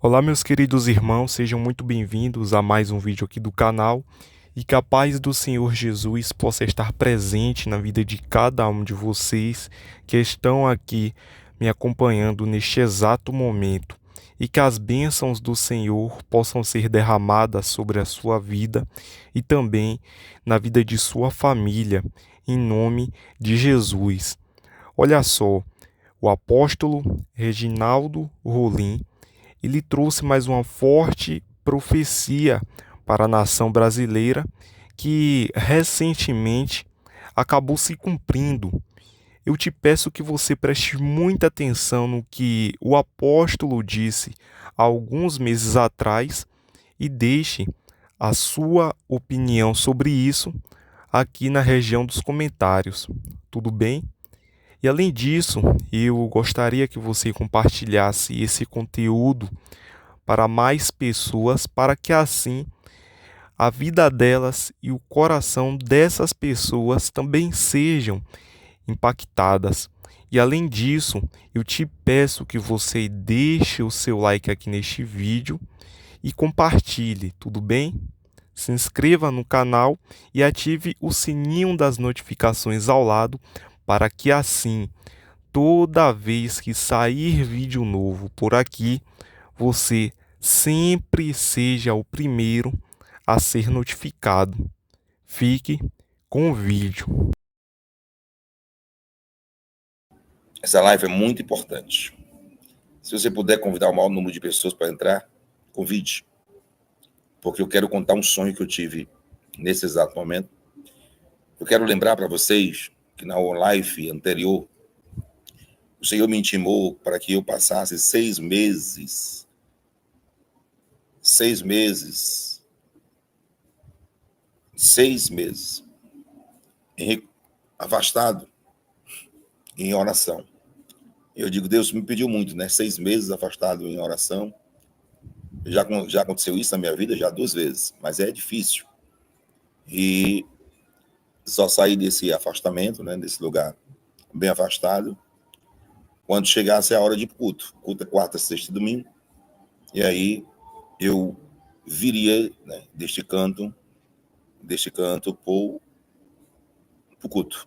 Olá, meus queridos irmãos, sejam muito bem-vindos a mais um vídeo aqui do canal e que a paz do Senhor Jesus possa estar presente na vida de cada um de vocês que estão aqui me acompanhando neste exato momento e que as bênçãos do Senhor possam ser derramadas sobre a sua vida e também na vida de sua família, em nome de Jesus. Olha só, o apóstolo Reginaldo Rolim ele trouxe mais uma forte profecia para a nação brasileira que recentemente acabou se cumprindo. Eu te peço que você preste muita atenção no que o apóstolo disse há alguns meses atrás e deixe a sua opinião sobre isso aqui na região dos comentários. Tudo bem? E além disso, eu gostaria que você compartilhasse esse conteúdo para mais pessoas, para que assim a vida delas e o coração dessas pessoas também sejam impactadas. E além disso, eu te peço que você deixe o seu like aqui neste vídeo e compartilhe, tudo bem? Se inscreva no canal e ative o sininho das notificações ao lado para que assim, toda vez que sair vídeo novo por aqui, você sempre seja o primeiro a ser notificado. Fique com o vídeo. Essa live é muito importante. Se você puder convidar o maior número de pessoas para entrar, convide. Porque eu quero contar um sonho que eu tive nesse exato momento. Eu quero lembrar para vocês que na live anterior, o Senhor me intimou para que eu passasse 6 meses afastado em oração. Eu digo, Deus me pediu muito, né? 6 meses afastado em oração. Já aconteceu isso na minha vida, já 2 vezes, mas é difícil. E só saí desse afastamento, né? Desse lugar bem afastado, quando chegasse a hora de culto. Culto é quarta, sexta e domingo. E aí eu viria, né, deste canto para o culto.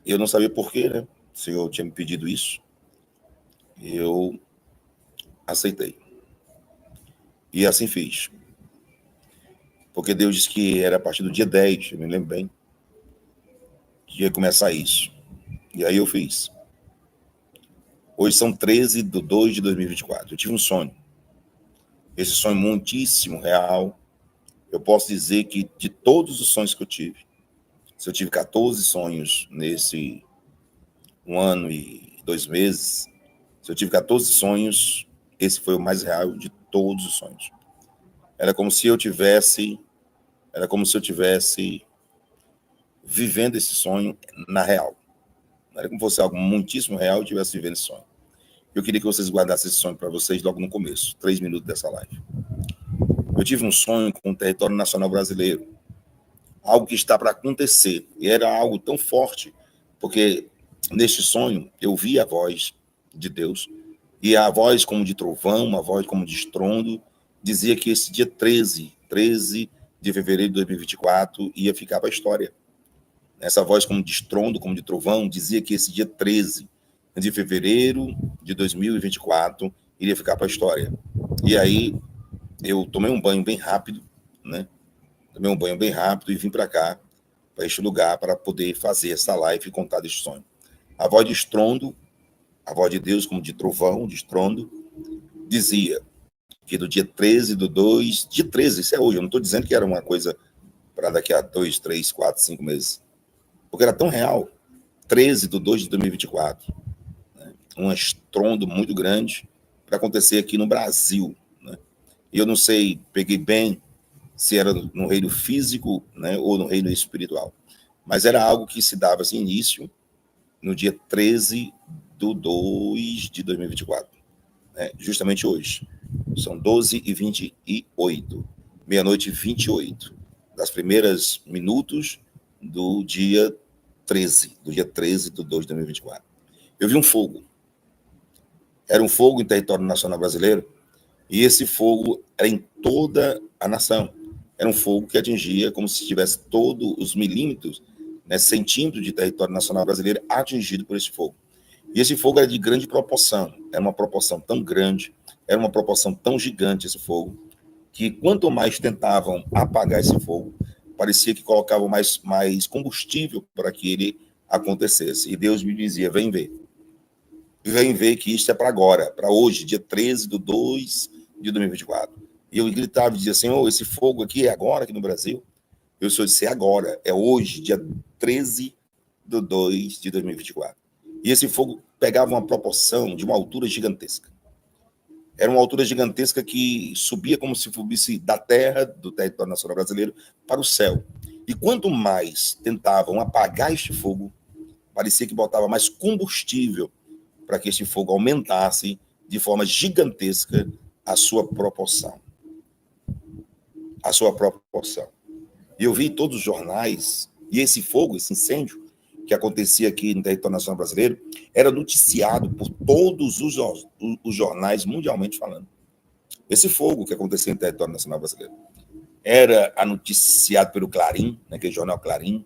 Eu não sabia por quê, né? O Senhor tinha me pedido isso. Eu aceitei. E assim fiz. Porque Deus disse que era a partir do dia 10, eu me lembro bem, que ia começar isso. E aí eu fiz. Hoje são 13/2/2024. Eu tive um sonho. Esse sonho muitíssimo real. Eu posso dizer que de todos os sonhos que eu tive, se eu tive 14 sonhos nesse 1 ano e 2 meses, se eu tive 14 sonhos, esse foi o mais real de todos os sonhos. Era como se eu tivesse vivendo esse sonho na real. Era como se fosse algo muitíssimo real e eu estivesse vivendo esse sonho. Eu queria que vocês guardassem esse sonho para vocês logo no começo, 3 minutos dessa live. Eu tive um sonho com o território nacional brasileiro, algo que está para acontecer, e era algo tão forte, porque neste sonho eu vi a voz de Deus, e a voz como de trovão, uma voz como de estrondo, dizia que esse dia 13 de fevereiro de 2024 ia ficar para a história. Essa voz como de estrondo, como de trovão, dizia que esse dia 13 de fevereiro de 2024 iria ficar para a história. E aí eu tomei um banho bem rápido, né? Tomei um banho bem rápido e vim para cá, para este lugar, para poder fazer essa live e contar deste sonho. A voz de estrondo, a voz de Deus como de trovão, de estrondo, dizia que do dia 13/2, dia 13, isso é hoje, eu não estou dizendo que era uma coisa para daqui a 2, 3, 4, 5 meses, porque era tão real, 13/2/2024, né? Um estrondo muito grande para acontecer aqui no Brasil, né? E eu não sei, peguei bem se era no reino físico, né, ou no reino espiritual. Mas era algo que se dava assim, início no dia 13/2/2024, né, justamente hoje. São 12h28, meia-noite e 28, das primeiras minutos do dia 13/2/2024. Eu vi um fogo. Era um fogo em território nacional brasileiro, E esse fogo era em toda a nação. Era um fogo que atingia como se tivesse todos os milímetros, né, centímetros de território nacional brasileiro atingido por esse fogo. E esse fogo era de grande proporção, era uma proporção tão grande, era uma proporção tão gigante esse fogo, que quanto mais tentavam apagar esse fogo, parecia que colocavam mais combustível para que ele acontecesse. E Deus me dizia, vem ver que isso é para agora, para hoje, dia 13 de 2 de 2024. E eu gritava e dizia, Senhor, esse fogo aqui é agora aqui no Brasil? Eu só disse, é agora, é hoje, dia 13 de 2 de 2024. E esse fogo pegava uma proporção de uma altura gigantesca. Era uma altura gigantesca que subia como se subisse da terra, do território nacional brasileiro, para o céu. E quanto mais tentavam apagar este fogo, parecia que botava mais combustível para que este fogo aumentasse de forma gigantesca a sua proporção. A sua proporção. E eu vi todos os jornais, e esse fogo, esse incêndio, que acontecia aqui no território nacional brasileiro, era noticiado por todos os jornais mundialmente falando. Esse fogo que acontecia no território nacional brasileiro era noticiado pelo Clarim, né, aquele jornal Clarim,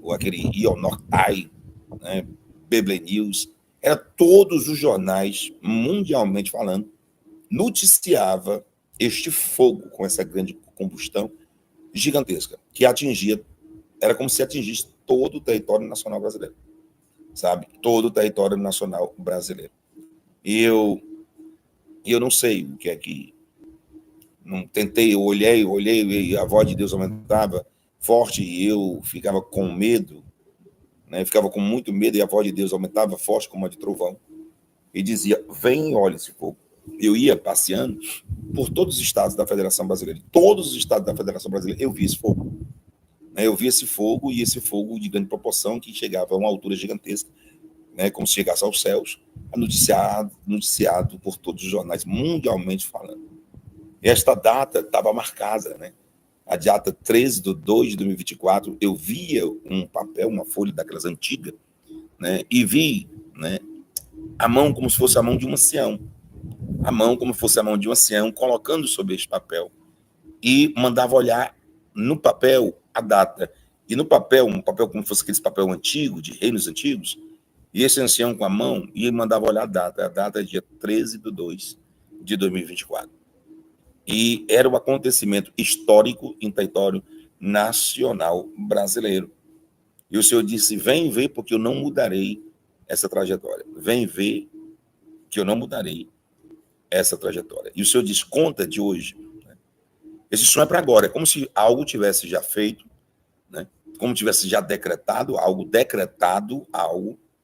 ou aquele Ionortai, né, Beble News, era todos os jornais mundialmente falando, noticiava este fogo com essa grande combustão gigantesca, que atingia, era como se atingisse todo o território nacional brasileiro, sabe? Todo o território nacional brasileiro. E eu não sei o que é que... Não tentei, eu olhei, e a voz de Deus aumentava forte, e eu ficava com medo, né? Ficava com muito medo, e a voz de Deus aumentava forte como a de trovão, e dizia, vem e olha esse fogo. Eu ia passeando por todos os estados da Federação Brasileira. Todos os estados da Federação Brasileira, eu vi esse fogo. Eu vi esse fogo, e esse fogo de grande proporção, que chegava a uma altura gigantesca, né, como se chegasse aos céus, noticiado por todos os jornais, mundialmente falando. E esta data estava marcada, né? A data 13 de 2 de 2024, eu via um papel, uma folha daquelas antigas, né, e vi, né, a mão como se fosse a mão de um ancião, a mão como se fosse a mão de um ancião, colocando sobre este papel, e mandava olhar no papel a data. E no papel, um papel como se fosse aquele papel antigo, de reinos antigos, e esse ancião com a mão, e mandava olhar a data é dia 13 de 2 de 2024. E era um acontecimento histórico em território nacional brasileiro. E o Senhor disse, vem ver, porque eu não mudarei essa trajetória. Vem ver que eu não mudarei essa trajetória. E o Senhor diz, conta de hoje. Esse sonho é para agora, é como se algo tivesse já feito, né? Como tivesse já decretado algo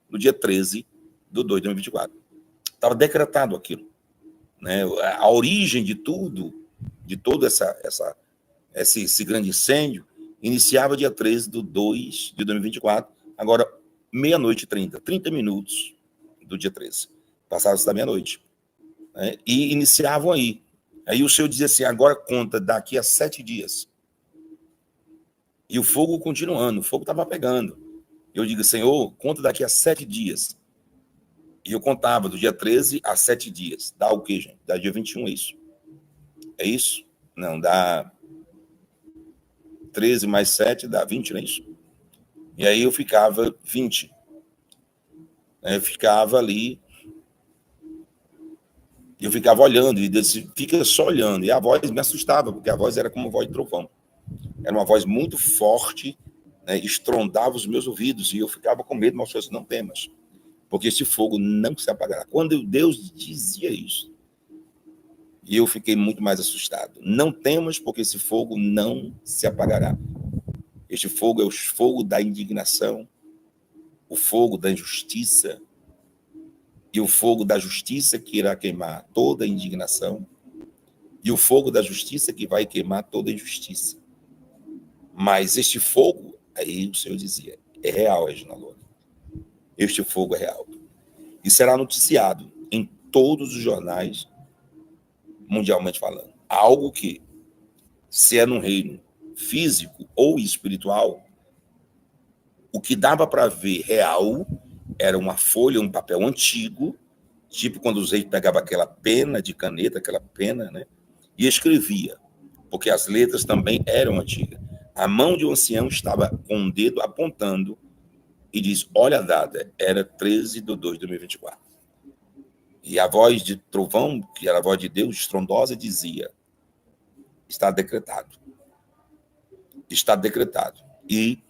no dia 13 de 2 de 2024. Estava decretado aquilo, né? A origem de tudo, de todo esse grande incêndio, iniciava dia 13 de 2 de 2024, agora meia-noite e 30 minutos do dia 13. Passava-se da meia-noite. Né? E iniciavam aí. Aí o Senhor dizia assim, agora conta daqui a 7 dias. E o fogo continuando, o fogo estava pegando. Eu digo, Senhor, conta daqui a 7 dias. E eu contava do dia 13 a 7 dias. Dá o quê, gente? Dá dia 21, é isso? É isso? Não, dá 13 mais 7, dá 20, não é isso? E aí eu ficava 20. Eu ficava ali, eu ficava olhando, e disse, fica só olhando. E a voz me assustava, porque a voz era como uma voz de trovão. Era uma voz muito forte, né, estrondava os meus ouvidos, e eu ficava com medo, mas eu disse, não temas, porque esse fogo não se apagará. Quando Deus dizia isso, e eu fiquei muito mais assustado. Não temas, porque esse fogo não se apagará. Este fogo é o fogo da indignação, o fogo da injustiça, e o fogo da justiça que irá queimar toda a indignação, e o fogo da justiça que vai queimar toda a injustiça. Mas este fogo, aí o Senhor dizia, é real, Reginaldo. Este fogo é real. E será noticiado em todos os jornais, mundialmente falando. Algo que, se é num reino físico ou espiritual, o que dava para ver real era uma folha, um papel antigo, Tipo quando os reis pegavam aquela pena de caneta, aquela pena, né? E escrevia, porque as letras também eram antigas. A mão de um ancião estava com o dedo apontando e diz, olha a data, era 13/2/2024. E a voz de trovão, que era a voz de Deus, estrondosa, dizia, está decretado. Está decretado. E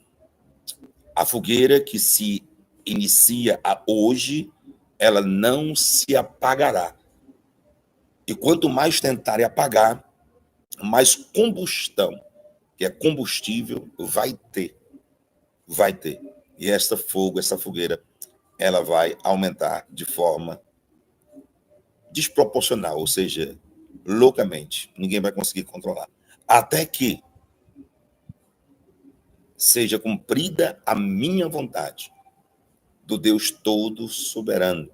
a fogueira que se inicia hoje, ela não se apagará. E quanto mais tentarem apagar, mais combustão, que é combustível, vai ter. Vai ter. E essa fogueira, ela vai aumentar de forma desproporcional, ou seja, loucamente. Ninguém vai conseguir controlar. Até que seja cumprida a minha vontade, do Deus todo soberano.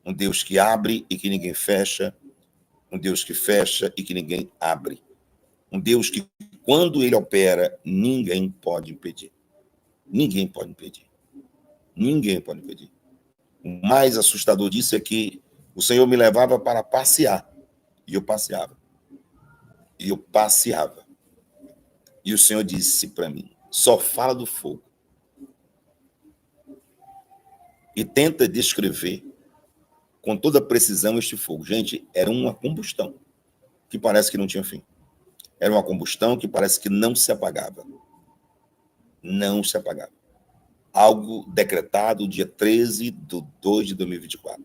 Um Deus que abre e que ninguém fecha, um Deus que fecha e que ninguém abre. Um Deus que, quando ele opera, ninguém pode impedir. Ninguém pode impedir. Ninguém pode impedir. O mais assustador disso é que o Senhor me levava para passear. E eu passeava. E eu passeava. E o Senhor disse para mim, só fala do fogo. E tenta descrever com toda precisão este fogo. Gente, era uma combustão que parece que não tinha fim. Era uma combustão que parece que não se apagava. Não se apagava. Algo decretado dia 13/2/2024.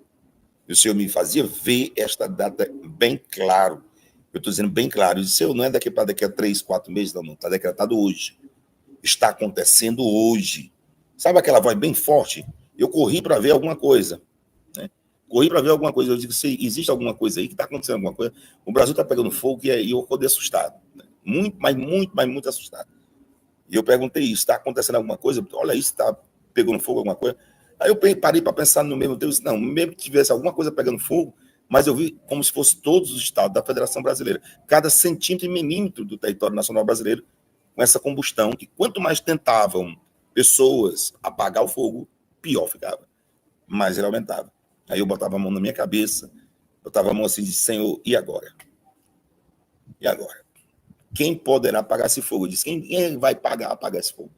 E o Senhor me fazia ver esta data bem claro. Eu estou dizendo bem claro. Eu disse, Senhor, não é daqui para daqui a 3, 4 meses, não. Está decretado hoje. Está acontecendo hoje. Sabe aquela voz bem forte? Eu corri para ver alguma coisa. Né? Corri para ver alguma coisa. Eu digo, se existe alguma coisa aí que está acontecendo alguma coisa. O Brasil está pegando fogo e eu acordei assustado. Né? Muito assustado. E eu perguntei isso, está acontecendo alguma coisa? Olha isso, está pegando fogo alguma coisa? Aí eu parei para pensar no mesmo Deus, não, mesmo que tivesse alguma coisa pegando fogo, mas eu vi como se fosse todos os estados da Federação Brasileira, cada centímetro e milímetro do território nacional brasileiro, com essa combustão, que quanto mais tentavam pessoas apagar o fogo, pior ficava, mais ele aumentava. Aí eu botava a mão na minha cabeça, botava a mão assim e disse, Senhor, e agora? E agora? Quem poderá apagar esse fogo? Eu disse, quem vai apagar esse fogo?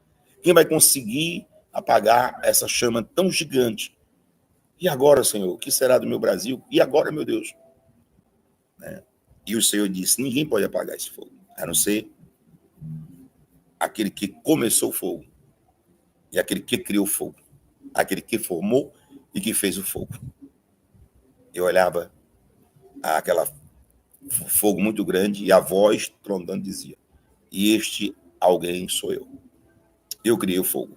Quem vai conseguir apagar essa chama tão gigante? E agora, Senhor, o que será do meu Brasil? E agora, meu Deus? Né? E o Senhor disse, ninguém pode apagar esse fogo, a não ser aquele que começou o fogo e aquele que criou o fogo, aquele que formou e que fez o fogo. Eu olhava aquela fogo muito grande e a voz trondando dizia, e este alguém sou eu. Eu criei o fogo.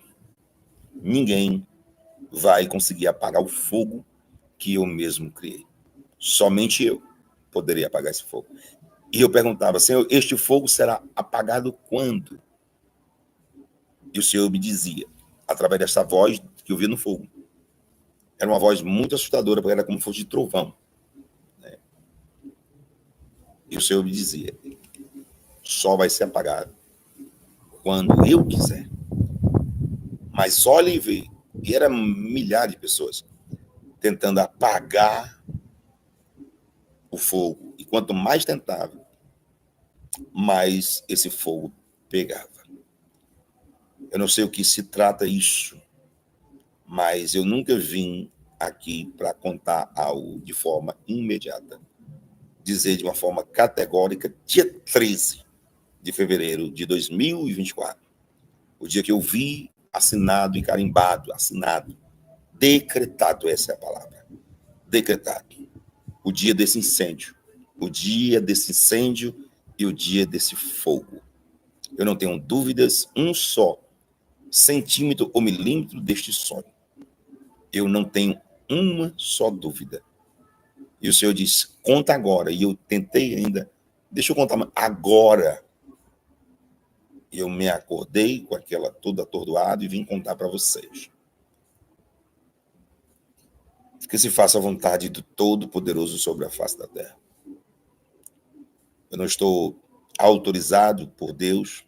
Ninguém vai conseguir apagar o fogo que eu mesmo criei. Somente eu poderia apagar esse fogo. E eu perguntava, Senhor, este fogo será apagado quando? E o Senhor me dizia, através dessa voz que eu vi no fogo. Era uma voz muito assustadora, porque era como se fosse de trovão. Né? E o Senhor me dizia, só vai ser apagado quando eu quiser. Mas olhe e vê, e eram milhares de pessoas tentando apagar o fogo. E quanto mais tentava, mais esse fogo pegava. Eu não sei o que se trata isso, mas eu nunca vim aqui para contar algo de forma imediata. Dizer de uma forma categórica, dia 13 de fevereiro de 2024, o dia que eu vi assinado e carimbado, assinado, decretado, essa é a palavra, decretado, o dia desse incêndio, e o dia desse fogo. Eu não tenho dúvidas, um só centímetro ou milímetro deste sonho. Eu não tenho uma só dúvida. E o Senhor disse, conta agora. E eu tentei ainda, deixa eu contar agora. E eu me acordei com aquela toda atordoada e vim contar para vocês. Que se faça a vontade do Todo-Poderoso sobre a face da terra. Eu não estou autorizado por Deus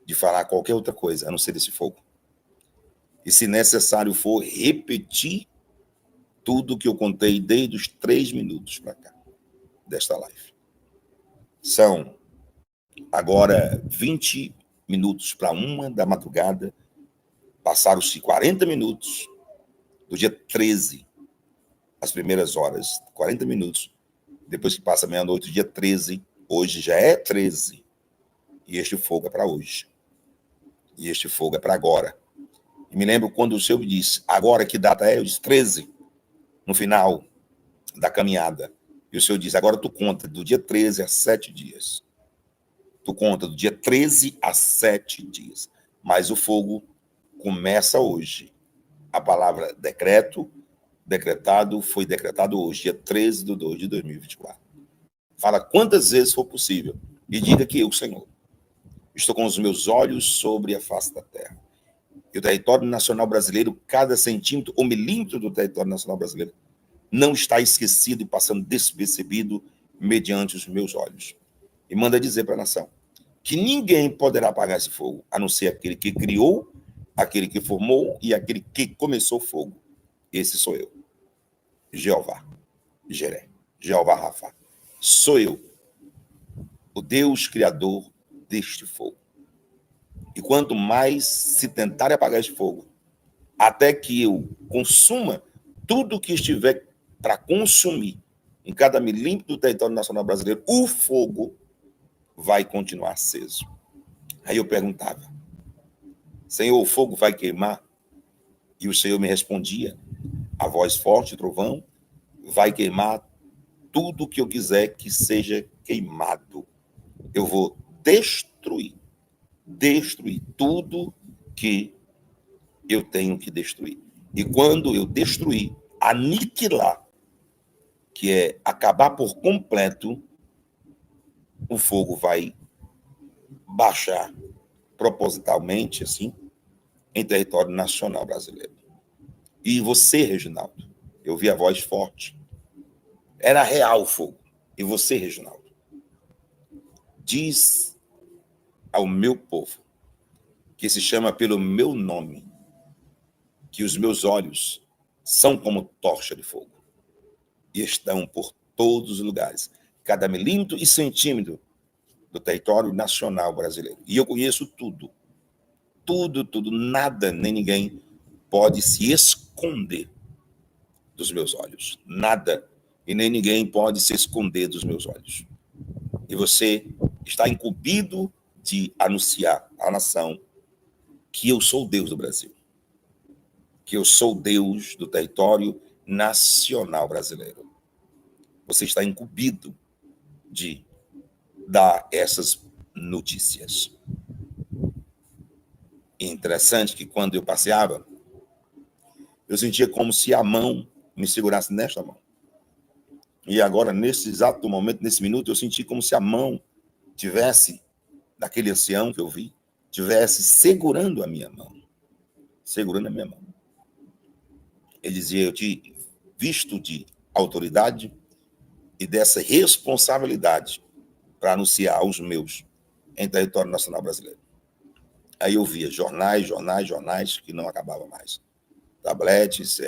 de falar qualquer outra coisa, a não ser desse fogo. E se necessário for repetir tudo que eu contei desde os 3 minutos para cá, desta live. São agora 20 minutos para 1 da madrugada, passaram-se 40 minutos do dia 13, as primeiras horas, 40 minutos, depois que passa meia-noite, dia 13, hoje já é 13, e este fogo é para hoje, e este fogo é para agora. E me lembro quando o Senhor me disse, agora que data é? Eu disse 13, no final da caminhada. E o Senhor disse, agora tu conta do dia 13 a 7 dias. Tu conta do dia 13 a 7 dias. Mas o fogo começa hoje. A palavra decreto, decretado, foi decretado hoje, dia 13 de 2 de 2024. Fala quantas vezes for possível. E diga que eu, Senhor, estou com os meus olhos sobre a face da terra. E o território nacional brasileiro, cada centímetro ou milímetro do território nacional brasileiro, não está esquecido e passando despercebido mediante os meus olhos. E manda dizer para a nação que ninguém poderá apagar esse fogo, a não ser aquele que criou, aquele que formou e aquele que começou o fogo. Esse sou eu. Jeová, Jeré, Jeová Rafa. Sou eu, o Deus criador deste fogo. E quanto mais se tentar apagar esse fogo, até que eu consuma tudo que estiver para consumir em cada milímetro do território nacional brasileiro, o fogo vai continuar aceso. Aí eu perguntava, Senhor, o fogo vai queimar? E o Senhor me respondia, a voz forte, trovão, vai queimar tudo que eu quiser que seja queimado. Eu vou destruir tudo que eu tenho que destruir. E quando eu destruir, aniquilar, que é acabar por completo, o fogo vai baixar propositalmente, assim, em território nacional brasileiro. E você, Reginaldo, eu vi a voz forte, era real o fogo. E você, Reginaldo, diz ao meu povo, que se chama pelo meu nome, que os meus olhos são como tocha de fogo e estão por todos os lugares, cada milímetro e centímetro do território nacional brasileiro. E eu conheço tudo, nada nem ninguém pode se esconder dos meus olhos. Nada e nem ninguém pode se esconder dos meus olhos. E você está incumbido de anunciar à nação que eu sou o Deus do Brasil, que eu sou o Deus do território nacional brasileiro. Você está incumbido de dar essas notícias. E interessante que quando eu passeava, eu sentia como se a mão me segurasse nesta mão. E agora, nesse exato momento, nesse minuto, eu senti como se a mão tivesse, daquele ancião que eu vi, tivesse segurando a minha mão. Segurando a minha mão. Ele dizia, eu te visto de autoridade e dessa responsabilidade para anunciar aos meus em território nacional brasileiro. Aí eu via jornais que não acabavam mais. Tabletes,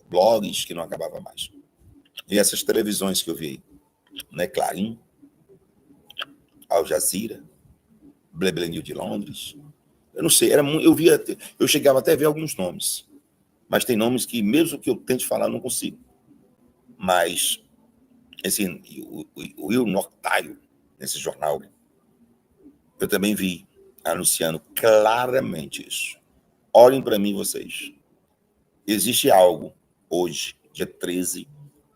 blogs que não acabavam mais. E essas televisões que eu vi, né, Clarim, Al Jazeera, Bleble News de Londres, eu não sei, eu chegava até a ver alguns nomes, mas tem nomes que, mesmo que eu tente falar, eu não consigo. Mas, assim, o Will Nortile, nesse jornal, eu também vi anunciando claramente isso. Olhem para mim, vocês. Existe algo, hoje, dia 13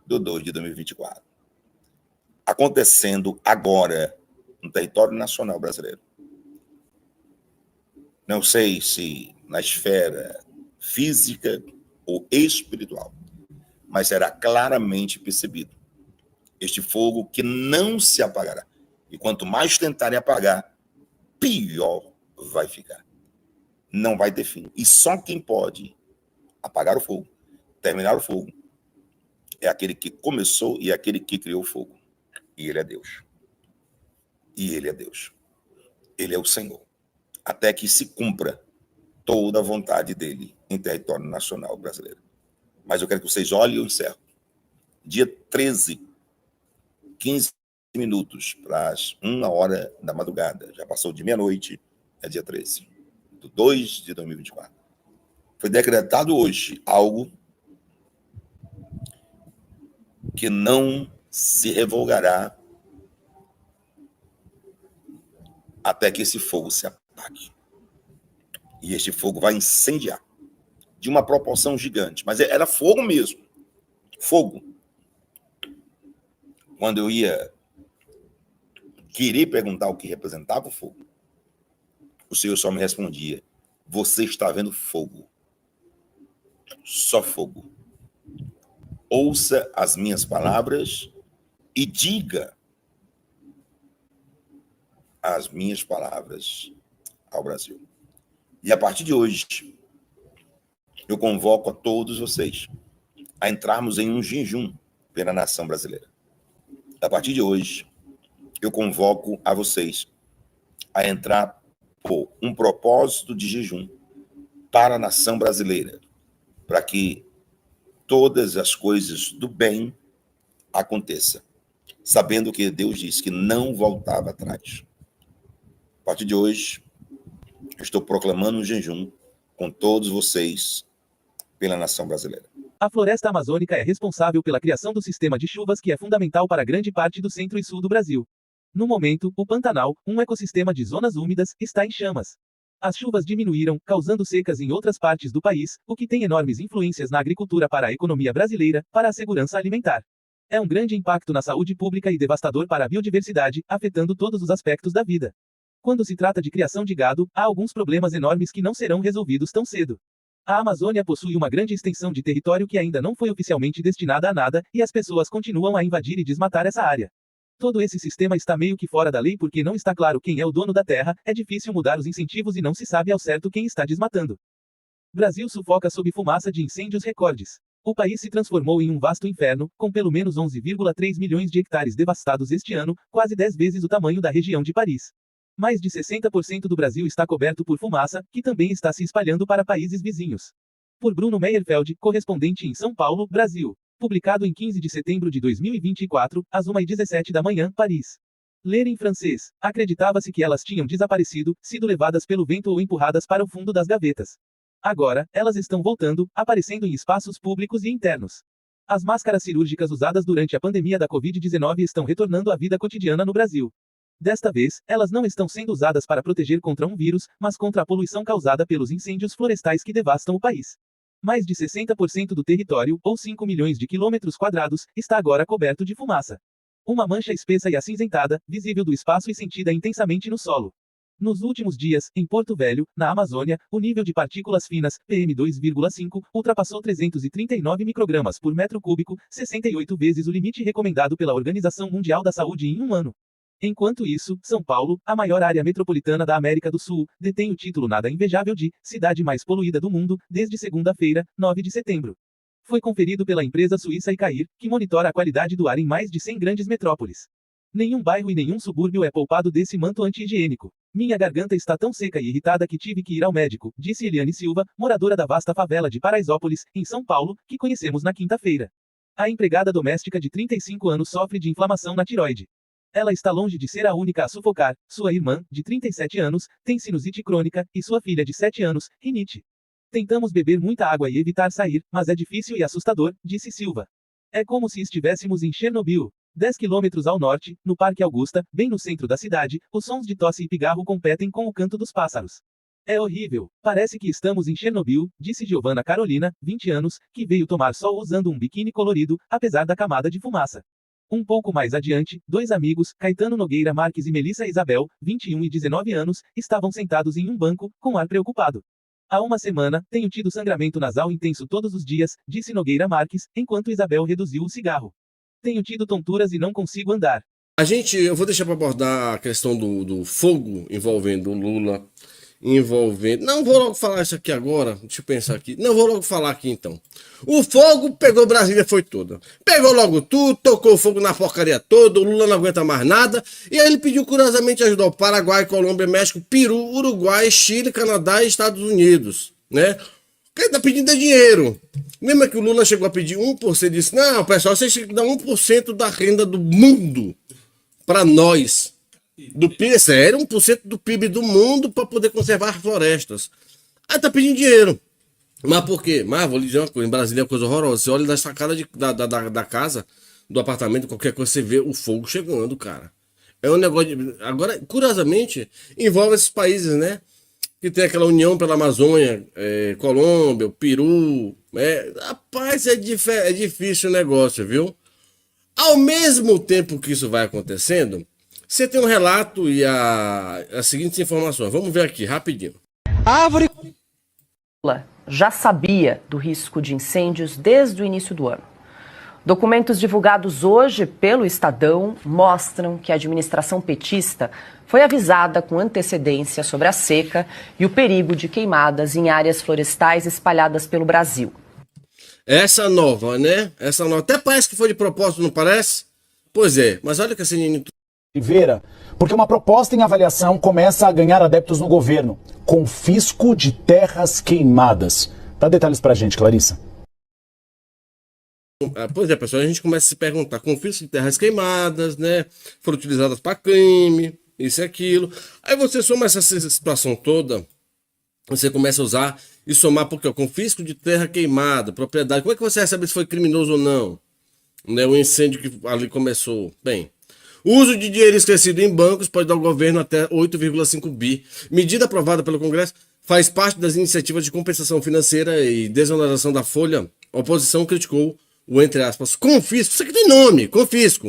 de 2 de 2024, acontecendo agora no território nacional brasileiro. Não sei se na esfera física ou espiritual, mas será claramente percebido este fogo que não se apagará. E quanto mais tentarem apagar, pior vai ficar. Não vai ter fim. E só quem pode apagar o fogo, terminar o fogo, é aquele que começou e aquele que criou o fogo. E ele é Deus. E ele é Deus. Ele é o Senhor. Até que se cumpra toda a vontade dele em território nacional brasileiro. mas eu quero que vocês olhem e eu encerro. Dia 13, 15 minutos para as 1h da madrugada. Já passou de meia-noite, é dia 13, de 2 de 2024. Foi decretado hoje algo que não se revogará até que esse fogo se apague. E este fogo vai incendiar de uma proporção gigante. Mas era fogo mesmo. Fogo. Quando eu ia querer perguntar o que representava o fogo, o Senhor só me respondia: você está vendo fogo. Só fogo. Ouça as minhas palavras e diga as minhas palavras ao Brasil. E a partir de hoje, eu convoco a todos vocês a entrarmos em um jejum pela nação brasileira. A partir de hoje, eu convoco a vocês a entrar por um propósito de jejum para a nação brasileira, para que todas as coisas do bem aconteçam, sabendo que Deus disse que não voltava atrás. A partir de hoje, eu estou proclamando um jejum com todos vocês pela nação brasileira. A floresta amazônica é responsável pela criação do sistema de chuvas que é fundamental para grande parte do centro e sul do Brasil. No momento, o Pantanal, um ecossistema de zonas úmidas, está em chamas. As chuvas diminuíram, causando secas em outras partes do país, o que tem enormes influências na agricultura para a economia brasileira, para a segurança alimentar. É um grande impacto na saúde pública e devastador para a biodiversidade, afetando todos os aspectos da vida. Quando se trata de criação de gado, há alguns problemas enormes que não serão resolvidos tão cedo. A Amazônia possui uma grande extensão de território que ainda não foi oficialmente destinada a nada, e as pessoas continuam a invadir e desmatar essa área. Todo esse sistema está meio que fora da lei porque não está claro quem é o dono da terra, é difícil mudar os incentivos e não se sabe ao certo quem está desmatando. Brasil sufoca sob fumaça de incêndios recordes. O país se transformou em um vasto inferno, com pelo menos 11,3 milhões de hectares devastados este ano, quase 10 vezes o tamanho da região de Paris. Mais de 60% do Brasil está coberto por fumaça, que também está se espalhando para países vizinhos. Por Bruno Meierfeld, correspondente em São Paulo, Brasil. Publicado em 15 de setembro de 2024, às 1h17 da manhã, Paris. Ler em francês. Acreditava-se que elas tinham desaparecido, sido levadas pelo vento ou empurradas para o fundo das gavetas. Agora, elas estão voltando, aparecendo em espaços públicos e internos. As máscaras cirúrgicas usadas durante a pandemia da Covid-19 estão retornando à vida cotidiana no Brasil. Desta vez, elas não estão sendo usadas para proteger contra um vírus, mas contra a poluição causada pelos incêndios florestais que devastam o país. Mais de 60% do território, ou 5 milhões de quilômetros quadrados, está agora coberto de fumaça. Uma mancha espessa e acinzentada, visível do espaço e sentida intensamente no solo. Nos últimos dias, em Porto Velho, na Amazônia, o nível de partículas finas, PM2,5, ultrapassou 339 microgramas por metro cúbico, 68 vezes o limite recomendado pela Organização Mundial da Saúde em um ano. Enquanto isso, São Paulo, a maior área metropolitana da América do Sul, detém o título nada invejável de cidade mais poluída do mundo, desde segunda-feira, 9 de setembro. Foi conferido pela empresa suíça Icair, que monitora a qualidade do ar em mais de 100 grandes metrópoles. Nenhum bairro e nenhum subúrbio é poupado desse manto anti-higiênico. Minha garganta está tão seca e irritada que tive que ir ao médico, disse Eliane Silva, moradora da vasta favela de Paraisópolis, em São Paulo, que conhecemos na quinta-feira. A empregada doméstica de 35 anos sofre de inflamação na tiroide. Ela está longe de ser a única a sufocar. Sua irmã, de 37 anos, tem sinusite crônica, e sua filha de 7 anos, rinite. Tentamos beber muita água e evitar sair, mas é difícil e assustador, disse Silva. É como se estivéssemos em Chernobyl. 10 quilômetros ao norte, no Parque Augusta, bem no centro da cidade, os sons de tosse e pigarro competem com o canto dos pássaros. É horrível. Parece que estamos em Chernobyl, disse Giovanna Carolina, 20 anos, que veio tomar sol usando um biquíni colorido, apesar da camada de fumaça. Um pouco mais adiante, dois amigos, Caetano Nogueira Marques e Melissa Isabel, 21 e 19 anos, estavam sentados em um banco, com ar preocupado. Há uma semana, tenho tido sangramento nasal intenso todos os dias, disse Nogueira Marques, enquanto Isabel reduziu o cigarro. Tenho tido tonturas e não consigo andar. Eu vou deixar para abordar a questão do fogo envolvendo o Lula, Não vou logo falar isso aqui agora, deixa eu pensar aqui. Não vou logo falar aqui então. O fogo pegou Brasília, foi toda. Pegou logo tudo, tocou fogo na porcaria toda, o Lula não aguenta mais nada. E aí ele pediu curiosamente ajuda ao Paraguai, Colômbia, México, Peru, Uruguai, Chile, Canadá e Estados Unidos, né? Porque ele tá pedindo é dinheiro. Lembra que o Lula chegou a pedir 1%, disse, não, pessoal, vocês têm que dar 1% da renda do mundo para nós. Do PIB, sério, 1% do PIB do mundo para poder conservar florestas. Aí tá pedindo dinheiro. Mas por quê? Mas vou lhe dizer uma coisa, em Brasília é uma coisa horrorosa. Você olha da sacada da casa, do apartamento, qualquer coisa, você vê o fogo chegando, cara. É um negócio de... Agora, curiosamente, envolve esses países, né? Que tem aquela união pela Amazônia, Colômbia, Peru. Rapaz, é difícil o negócio, viu? Ao mesmo tempo que isso vai acontecendo, você tem um relato e as seguintes informações. Vamos ver aqui, rapidinho. Árvore já sabia do risco de incêndios desde o início do ano. Documentos divulgados hoje pelo Estadão mostram que a administração petista foi avisada com antecedência sobre a seca e o perigo de queimadas em áreas florestais espalhadas pelo Brasil. Essa nova, né? Essa nova. Até parece que foi de propósito, não parece? Pois é, mas olha que a CNN... Oliveira, porque uma proposta em avaliação começa a ganhar adeptos no governo. Confisco de terras queimadas. Dá detalhes pra gente, Clarissa. Pois é, pessoal, a gente começa a se perguntar, confisco de terras queimadas, né? Foram utilizadas para crime, isso e aquilo. Aí você soma essa situação toda, você começa a usar e somar, porque o confisco de terra queimada, propriedade, como é que você vai saber se foi criminoso ou não? Né? O incêndio que ali começou. Bem, o uso de dinheiro esquecido em bancos pode dar ao governo até 8,5 bi. Medida aprovada pelo Congresso faz parte das iniciativas de compensação financeira e desoneração da folha. A oposição criticou o, entre aspas, confisco. Isso aqui tem nome, confisco.